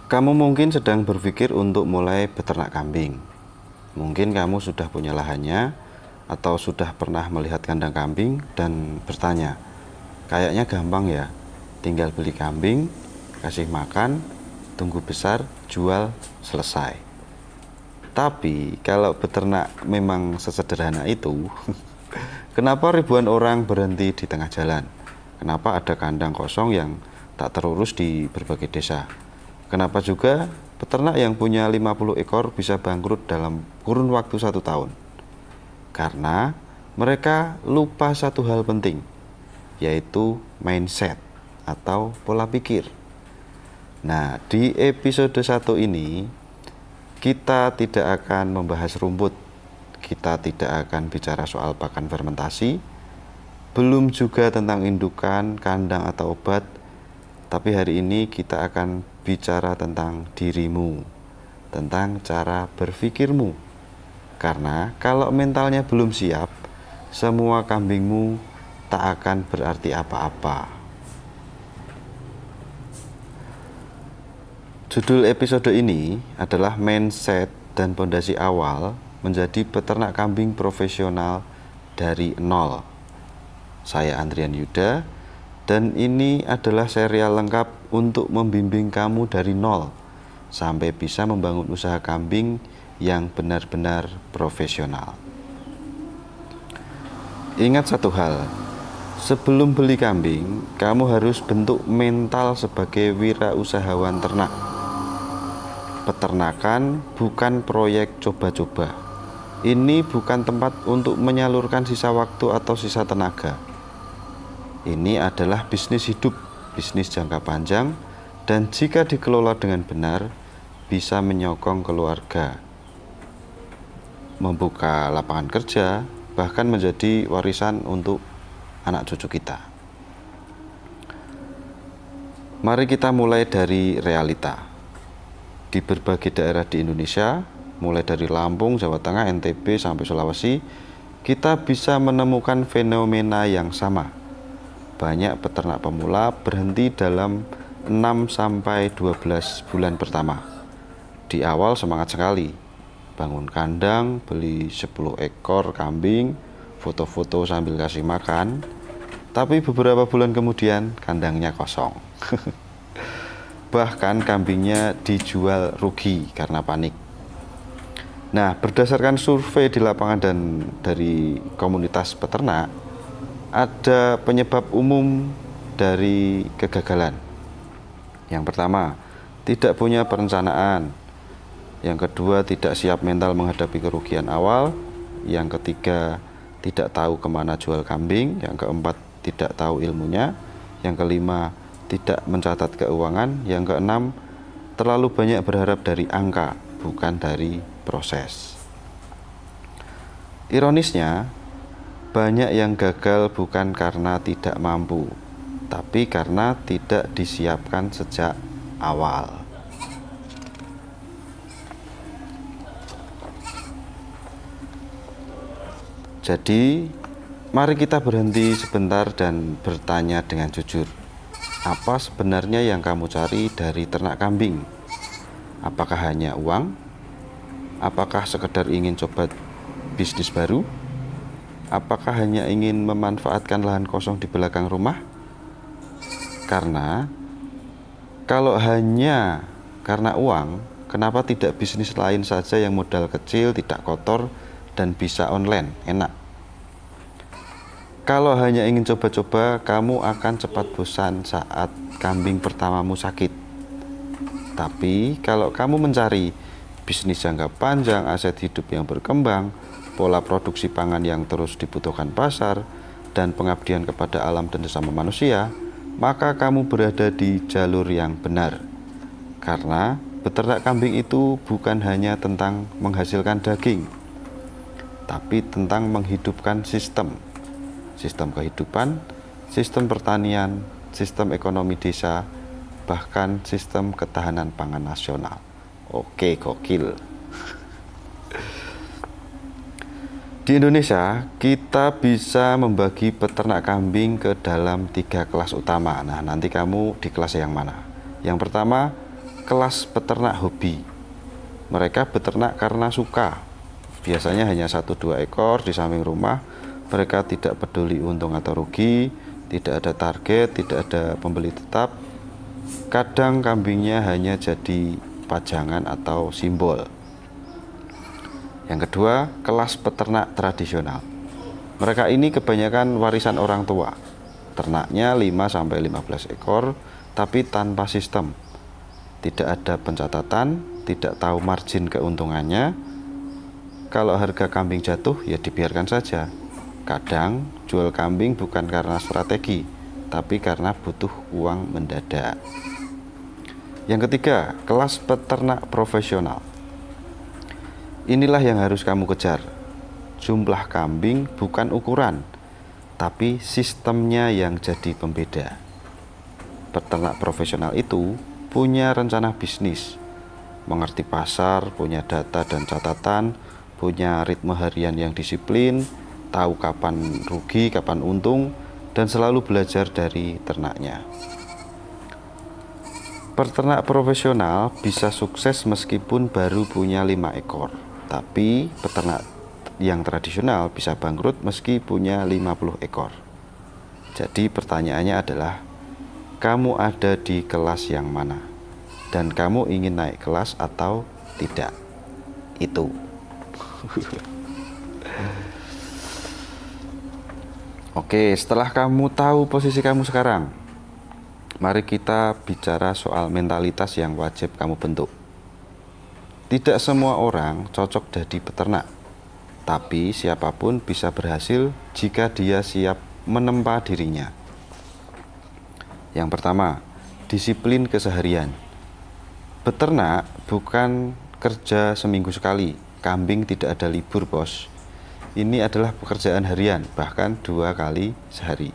Kamu mungkin sedang berpikir untuk mulai beternak kambing. Mungkin kamu sudah punya lahannya atau sudah pernah melihat kandang kambing dan bertanya, kayaknya gampang ya, tinggal beli kambing, kasih makan, tunggu besar, jual, selesai. Tapi kalau beternak memang sesederhana itu, kenapa ribuan orang berhenti di tengah jalan? Kenapa ada kandang kosong yang tak terurus di berbagai desa? Kenapa juga peternak yang punya 50 ekor bisa bangkrut dalam kurun waktu 1 tahun? Karena mereka lupa satu hal penting, yaitu mindset atau pola pikir. Nah, di episode 1 ini kita tidak akan membahas rumput, kita tidak akan bicara soal pakan fermentasi, belum juga tentang indukan, kandang atau obat, tapi hari ini kita akan bicara tentang dirimu, tentang cara berpikirmu. Karena kalau mentalnya belum siap, semua kambingmu tak akan berarti apa-apa. Judul episode ini adalah mindset dan pondasi awal menjadi peternak kambing profesional dari nol. Saya Andrian Yuda, dan ini adalah serial lengkap untuk membimbing kamu dari nol sampai bisa membangun usaha kambing yang benar-benar profesional. Ingat satu hal, sebelum beli kambing, kamu harus bentuk mental sebagai wirausahawan ternak. Peternakan bukan proyek coba-coba. Ini bukan tempat untuk menyalurkan sisa waktu atau sisa tenaga. Ini adalah bisnis hidup, bisnis jangka panjang, dan jika dikelola dengan benar, bisa menyokong keluarga, membuka lapangan kerja, bahkan menjadi warisan untuk anak cucu kita. Mari kita mulai dari realita. Di berbagai daerah di Indonesia, mulai dari Lampung, Jawa Tengah, NTB, sampai Sulawesi, kita bisa menemukan fenomena yang sama. Banyak peternak pemula berhenti dalam 6-12 bulan pertama. Di awal semangat sekali, bangun kandang, beli 10 ekor kambing, foto-foto sambil kasih makan, tapi beberapa bulan kemudian kandangnya kosong. Bahkan kambingnya dijual rugi karena panik. Nah, berdasarkan survei di lapangan dan dari komunitas peternak, ada penyebab umum dari kegagalan. Yang pertama, tidak punya perencanaan. Yang kedua, tidak siap mental menghadapi kerugian awal. Yang ketiga, tidak tahu kemana jual kambing. Yang keempat, tidak tahu ilmunya. Yang kelima, tidak mencatat keuangan. Yang keenam, terlalu banyak berharap dari angka, bukan dari proses. Ironisnya, banyak yang gagal bukan karena tidak mampu, tapi karena tidak disiapkan sejak awal. Jadi, mari kita berhenti sebentar dan bertanya dengan jujur. Apa sebenarnya yang kamu cari dari ternak kambing? Apakah hanya uang? Apakah sekedar ingin coba bisnis baru? Apakah hanya ingin memanfaatkan lahan kosong di belakang rumah? Karena kalau hanya karena uang, kenapa tidak bisnis lain saja yang modal kecil, tidak kotor, dan bisa online, enak? Kalau hanya ingin coba-coba, kamu akan cepat bosan saat kambing pertamamu sakit. Tapi kalau kamu mencari bisnis jangka panjang, aset hidup yang berkembang, pola produksi pangan yang terus dibutuhkan pasar, dan pengabdian kepada alam dan sesama manusia, maka kamu berada di jalur yang benar. Karena beternak kambing itu bukan hanya tentang menghasilkan daging, tapi tentang menghidupkan sistem kehidupan, sistem pertanian, sistem ekonomi desa, bahkan sistem ketahanan pangan nasional. Oke, gokil. Di Indonesia, kita bisa membagi peternak kambing ke dalam 3 kelas utama. Nah, nanti kamu di kelas yang mana? Yang pertama, kelas peternak hobi. Mereka beternak karena suka. Biasanya hanya 1-2 ekor di samping rumah. Mereka tidak peduli untung atau rugi, tidak ada target, tidak ada pembeli tetap. Kadang kambingnya hanya jadi pajangan atau simbol. Yang kedua, kelas peternak tradisional. Mereka ini kebanyakan warisan orang tua. Ternaknya 5-15 ekor, tapi tanpa sistem. Tidak ada pencatatan, tidak tahu margin keuntungannya. Kalau harga kambing jatuh, ya dibiarkan saja. Kadang jual kambing bukan karena strategi, tapi karena butuh uang mendadak. Yang ketiga, kelas peternak profesional. Inilah yang harus kamu kejar. Jumlah kambing bukan ukuran, tapi sistemnya yang jadi pembeda. Peternak profesional itu punya rencana bisnis, mengerti pasar, punya data dan catatan, punya ritme harian yang disiplin, tahu kapan rugi, kapan untung, dan selalu belajar dari ternaknya. Peternak profesional bisa sukses meskipun baru punya 5 ekor. Tapi peternak yang tradisional bisa bangkrut meski punya 50 ekor. Jadi pertanyaannya adalah, kamu ada di kelas yang mana? Dan kamu ingin naik kelas atau tidak? Itu. Oke, setelah kamu tahu posisi kamu sekarang, mari kita bicara soal mentalitas yang wajib kamu bentuk. Tidak semua orang cocok jadi peternak, tapi siapapun bisa berhasil jika dia siap menempa dirinya. Yang pertama, disiplin keseharian. Beternak bukan kerja seminggu sekali. Kambing tidak ada libur, bos. Ini adalah pekerjaan harian, bahkan 2 kali sehari.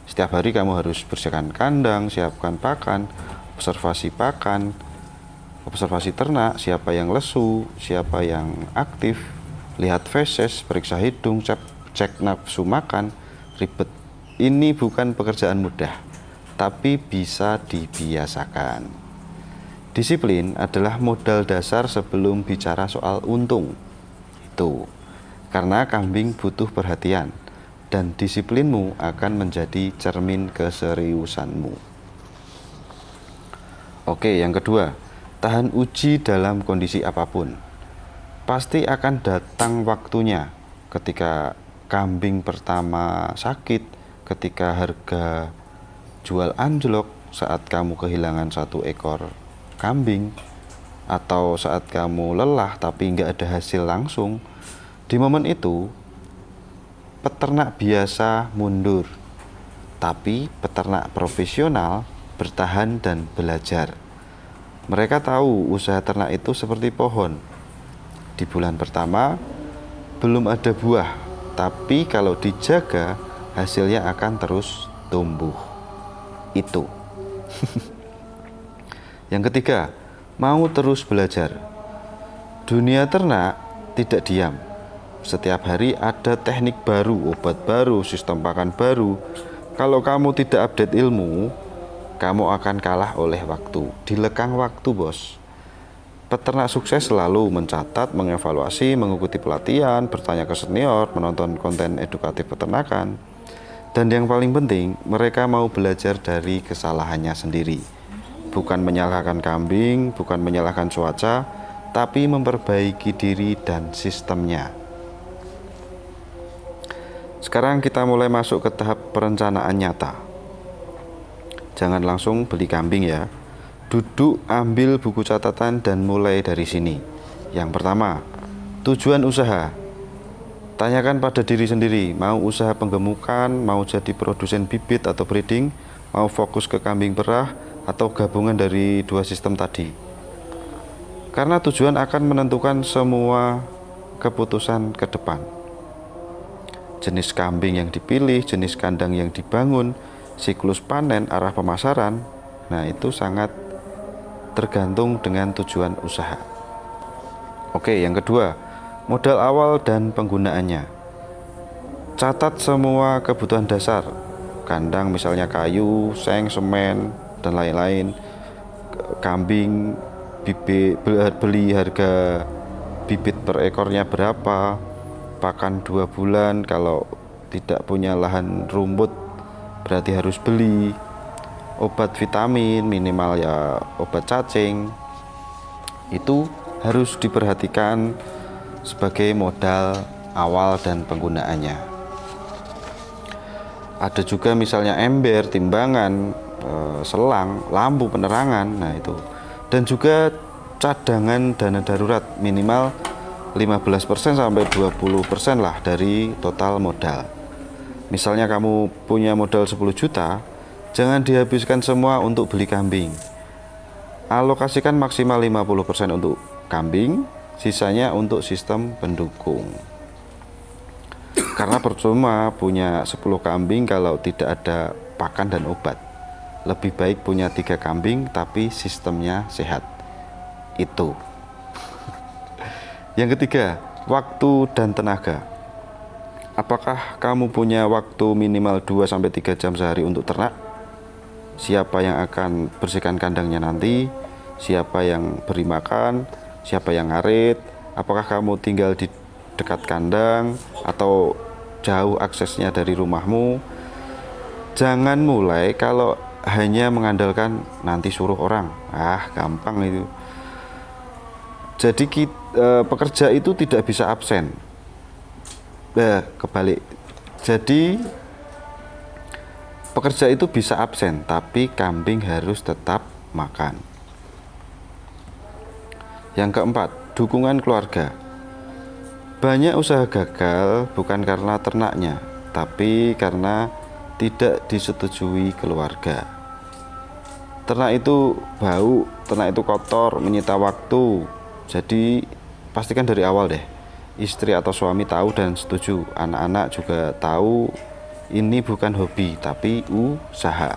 Setiap hari kamu harus bersihkan kandang, siapkan pakan, observasi pakan, observasi ternak, siapa yang lesu, siapa yang aktif, lihat feses, periksa hidung, cek nafsu makan, ribet. Ini bukan pekerjaan mudah, tapi bisa dibiasakan. Disiplin adalah modal dasar sebelum bicara soal untung. Itu karena kambing butuh perhatian, dan disiplinmu akan menjadi cermin keseriusanmu. Oke, yang kedua, tahan uji dalam kondisi apapun. Pasti akan datang waktunya ketika kambing pertama sakit, ketika harga jual anjlok, saat kamu kehilangan 1 ekor kambing, atau saat kamu lelah tapi nggak ada hasil langsung. Di momen itu, peternak biasa mundur, tapi peternak profesional bertahan dan belajar. Mereka tahu usaha ternak itu seperti pohon. Di bulan pertama belum ada buah, tapi kalau dijaga hasilnya akan terus tumbuh. Itu. Yang ketiga, mau terus belajar. Dunia ternak tidak diam. Setiap hari ada teknik baru, obat baru, sistem pakan baru. Kalau kamu tidak update ilmu, kamu akan kalah oleh waktu. Dilekang waktu, bos. Peternak sukses selalu mencatat, mengevaluasi, mengikuti pelatihan, bertanya ke senior, menonton konten edukatif peternakan. Dan yang paling penting, mereka mau belajar dari kesalahannya sendiri. Bukan menyalahkan kambing, bukan menyalahkan cuaca, tapi memperbaiki diri dan sistemnya. Sekarang kita mulai masuk ke tahap perencanaan nyata. Jangan langsung beli kambing ya. Duduk, ambil buku catatan dan mulai dari sini. Yang pertama, tujuan usaha. Tanyakan pada diri sendiri, mau usaha penggemukan, mau jadi produsen bibit atau breeding, mau fokus ke kambing perah, atau gabungan dari 2 sistem tadi. Karena tujuan akan menentukan semua keputusan ke depan. Jenis kambing yang dipilih, jenis kandang yang dibangun, siklus panen, arah pemasaran, nah itu sangat tergantung dengan tujuan usaha. Oke, yang kedua, modal awal dan penggunaannya. Catat semua kebutuhan dasar, kandang misalnya kayu, seng, semen, dan lain-lain, kambing, beli harga bibit per ekornya berapa, pakan 2 bulan, kalau tidak punya lahan rumput berarti harus beli, obat vitamin minimal ya obat cacing, itu harus diperhatikan sebagai modal awal dan penggunaannya. Ada juga misalnya ember, timbangan, selang, lampu penerangan, nah itu. Dan juga cadangan dana darurat minimal 15% sampai 20% lah dari total modal. Misalnya kamu punya modal 10 juta, jangan dihabiskan semua untuk beli kambing. Alokasikan maksimal 50% untuk kambing, sisanya untuk sistem pendukung. Karena percuma punya 10 kambing kalau tidak ada pakan dan obat. Lebih baik punya 3 kambing tapi sistemnya sehat. Itu. Yang ketiga, waktu dan tenaga. Apakah kamu punya waktu minimal 2-3 jam sehari untuk ternak? Siapa yang akan bersihkan kandangnya nanti? Siapa yang beri makan? Siapa yang ngarit? Apakah kamu tinggal di dekat kandang atau jauh aksesnya dari rumahmu? Jangan mulai kalau hanya mengandalkan nanti suruh orang. Gampang itu. Jadi pekerja itu tidak bisa absen. Kebalik. Jadi pekerja itu bisa absen, tapi kambing harus tetap makan. Yang keempat, dukungan keluarga. Banyak usaha gagal bukan karena ternaknya, tapi karena tidak disetujui keluarga. Ternak itu bau, ternak itu kotor, menyita waktu. Jadi pastikan dari awal deh, istri atau suami tahu dan setuju. Anak-anak juga tahu ini bukan hobi, tapi usaha.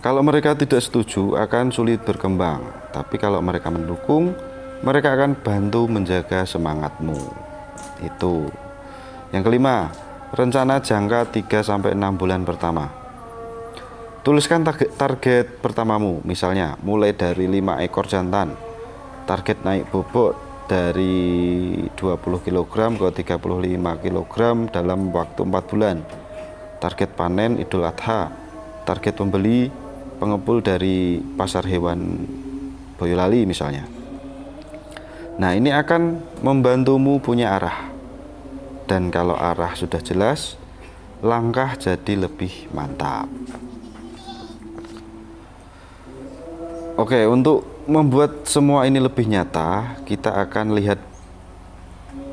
Kalau mereka tidak setuju akan sulit berkembang, tapi kalau mereka mendukung, mereka akan bantu menjaga semangatmu. Itu. Yang kelima, rencana jangka 3-6 bulan pertama. Tuliskan target pertamamu, misalnya mulai dari 5 ekor jantan. Target naik bobot dari 20 kg ke 35 kg dalam waktu 4 bulan. Target panen Idul Adha. Target pembeli pengepul dari pasar hewan Boyolali misalnya. Nah, ini akan membantumu punya arah. Dan kalau arah sudah jelas, langkah jadi lebih mantap. Oke, untuk membuat semua ini lebih nyata, kita akan lihat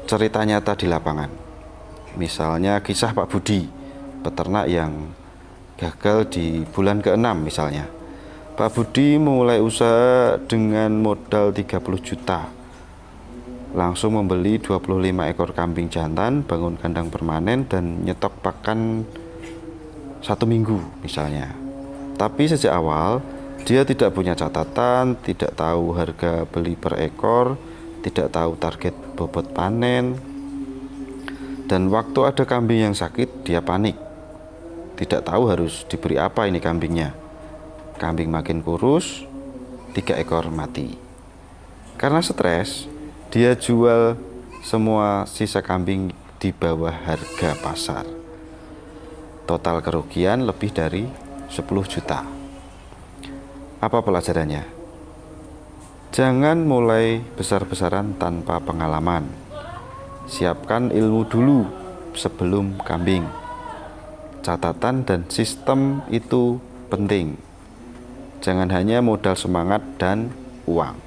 cerita nyata di lapangan. Misalnya kisah Pak Budi, peternak yang gagal di bulan ke-6 misalnya. Pak Budi mulai usaha dengan modal 30 juta. Langsung membeli 25 ekor kambing jantan, bangun kandang permanen, dan nyetok pakan 1 minggu misalnya. Tapi sejak awal dia tidak punya catatan, tidak tahu harga beli per ekor, tidak tahu target bobot panen. Dan waktu ada kambing yang sakit, dia panik. Tidak tahu harus diberi apa ini kambingnya. Kambing makin kurus, 3 ekor mati. Karena stres, dia jual semua sisa kambing di bawah harga pasar. Total kerugian lebih dari 10 juta. Apa pelajarannya? Jangan mulai besar-besaran tanpa pengalaman. Siapkan ilmu dulu sebelum kambing. Catatan dan sistem itu penting. Jangan hanya modal semangat dan uang.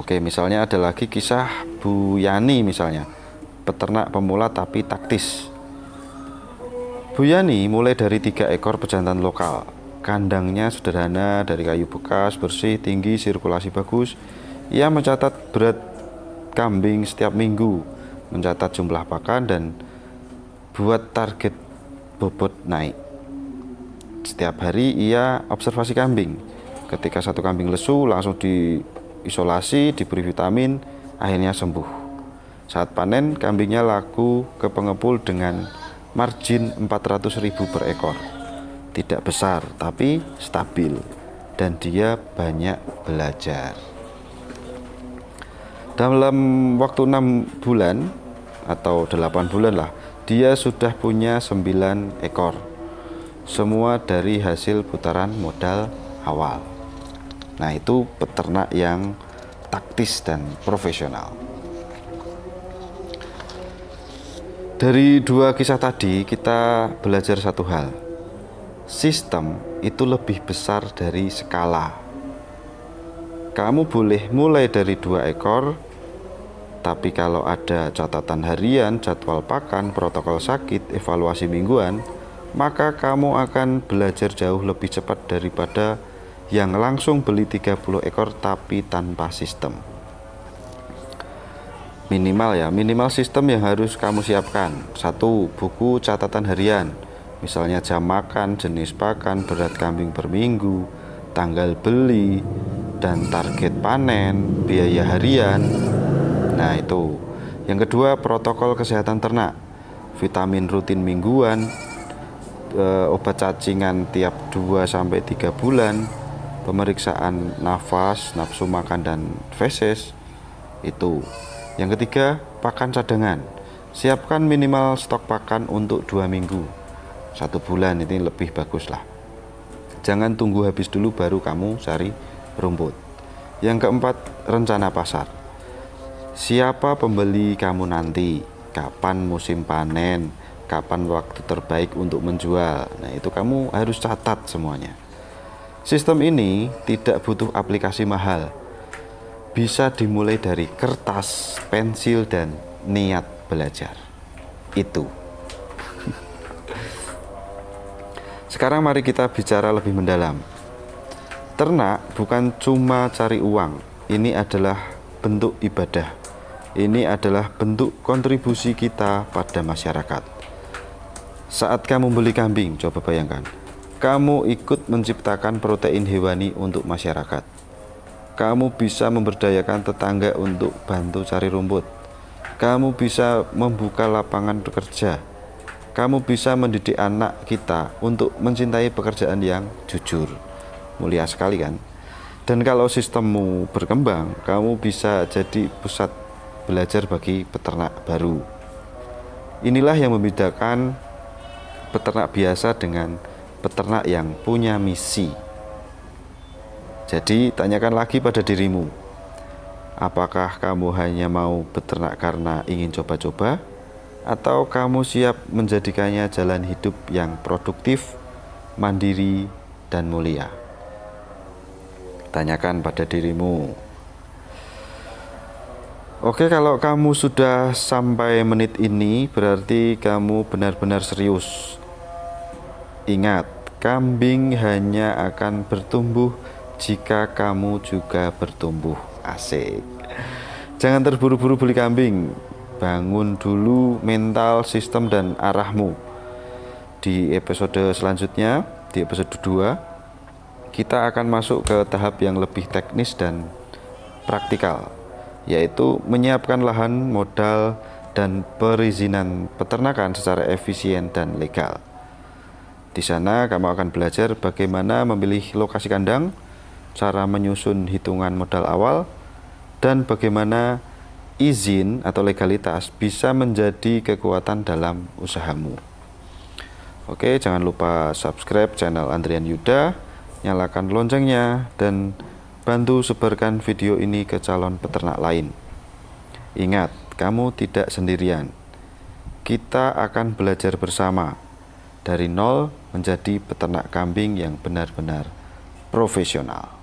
Oke, misalnya ada lagi kisah Bu Yani misalnya, peternak pemula tapi taktis. Bu Yani mulai dari 3 ekor pejantan lokal. Kandangnya sederhana, dari kayu bekas, bersih, tinggi, sirkulasi bagus. Ia mencatat berat kambing setiap minggu, mencatat jumlah pakan, dan buat target bobot naik. Setiap hari ia observasi kambing. Ketika satu kambing lesu, langsung diisolasi, diberi vitamin, akhirnya sembuh. Saat panen, kambingnya laku ke pengepul dengan margin 400.000 per ekor. Tidak besar, tapi stabil. dan dia banyak belajar. Dalam waktu 6 bulan atau 8 bulan lah, dia sudah punya 9 ekor. Semua dari hasil putaran modal awal. Nah, itu peternak yang taktis dan profesional. Dari 2 kisah tadi kita belajar satu hal. Sistem itu lebih besar dari skala. Kamu boleh mulai dari 2 ekor, tapi kalau ada catatan harian, jadwal pakan, protokol sakit, evaluasi mingguan, maka kamu akan belajar jauh lebih cepat daripada yang langsung beli 30 ekor tapi tanpa sistem. Minimal sistem yang harus kamu siapkan. 1. Buku catatan harian, misalnya jam makan, jenis pakan, berat kambing per minggu, tanggal beli, dan target panen, biaya harian. Nah, itu. Yang kedua, protokol kesehatan ternak, vitamin rutin mingguan, obat cacingan tiap 2-3 bulan, pemeriksaan nafas, nafsu makan, dan feses. Itu. Yang ketiga, pakan cadangan. Siapkan minimal stok pakan untuk 2 minggu. 1 bulan ini lebih bagus lah. Jangan tunggu habis dulu baru kamu cari rumput. Yang keempat, rencana pasar. Siapa pembeli kamu nanti? Kapan musim panen? Kapan waktu terbaik untuk menjual? Nah, itu kamu harus catat semuanya. Sistem ini tidak butuh aplikasi mahal. Bisa dimulai dari kertas, pensil, dan niat belajar. Itu. Sekarang mari kita bicara lebih mendalam. Ternak bukan cuma cari uang. Ini adalah bentuk ibadah. Ini adalah bentuk kontribusi kita pada masyarakat. Saat kamu beli kambing, coba bayangkan. Kamu ikut menciptakan protein hewani untuk masyarakat. Kamu bisa memberdayakan tetangga untuk bantu cari rumput. Kamu bisa membuka lapangan kerja. Kamu bisa mendidik anak kita untuk mencintai pekerjaan yang jujur. Mulia sekali kan? Dan kalau sistemmu berkembang, kamu bisa jadi pusat belajar bagi peternak baru. Inilah yang membedakan peternak biasa dengan peternak yang punya misi. Jadi tanyakan lagi pada dirimu, apakah kamu hanya mau beternak karena ingin coba-coba, atau kamu siap menjadikannya jalan hidup yang produktif, mandiri, dan mulia? Tanyakan pada dirimu. Oke, kalau kamu sudah sampai menit ini, berarti kamu benar-benar serius. Ingat, kambing hanya akan bertumbuh jika kamu juga bertumbuh. Asik. Jangan terburu-buru beli kambing. Bangun dulu mental, sistem, dan arahmu. Di episode selanjutnya, di episode 2, kita akan masuk ke tahap yang lebih teknis dan praktikal, yaitu menyiapkan lahan, modal, dan perizinan peternakan secara efisien dan legal. Di sana kamu akan belajar bagaimana memilih lokasi kandang, cara menyusun hitungan modal awal, dan bagaimana izin atau legalitas bisa menjadi kekuatan dalam usahamu. Oke, jangan lupa subscribe channel Andrian Yuda, nyalakan loncengnya, dan bantu sebarkan video ini ke calon peternak lain. Ingat, kamu tidak sendirian. Kita akan belajar bersama dari nol menjadi peternak kambing yang benar-benar profesional.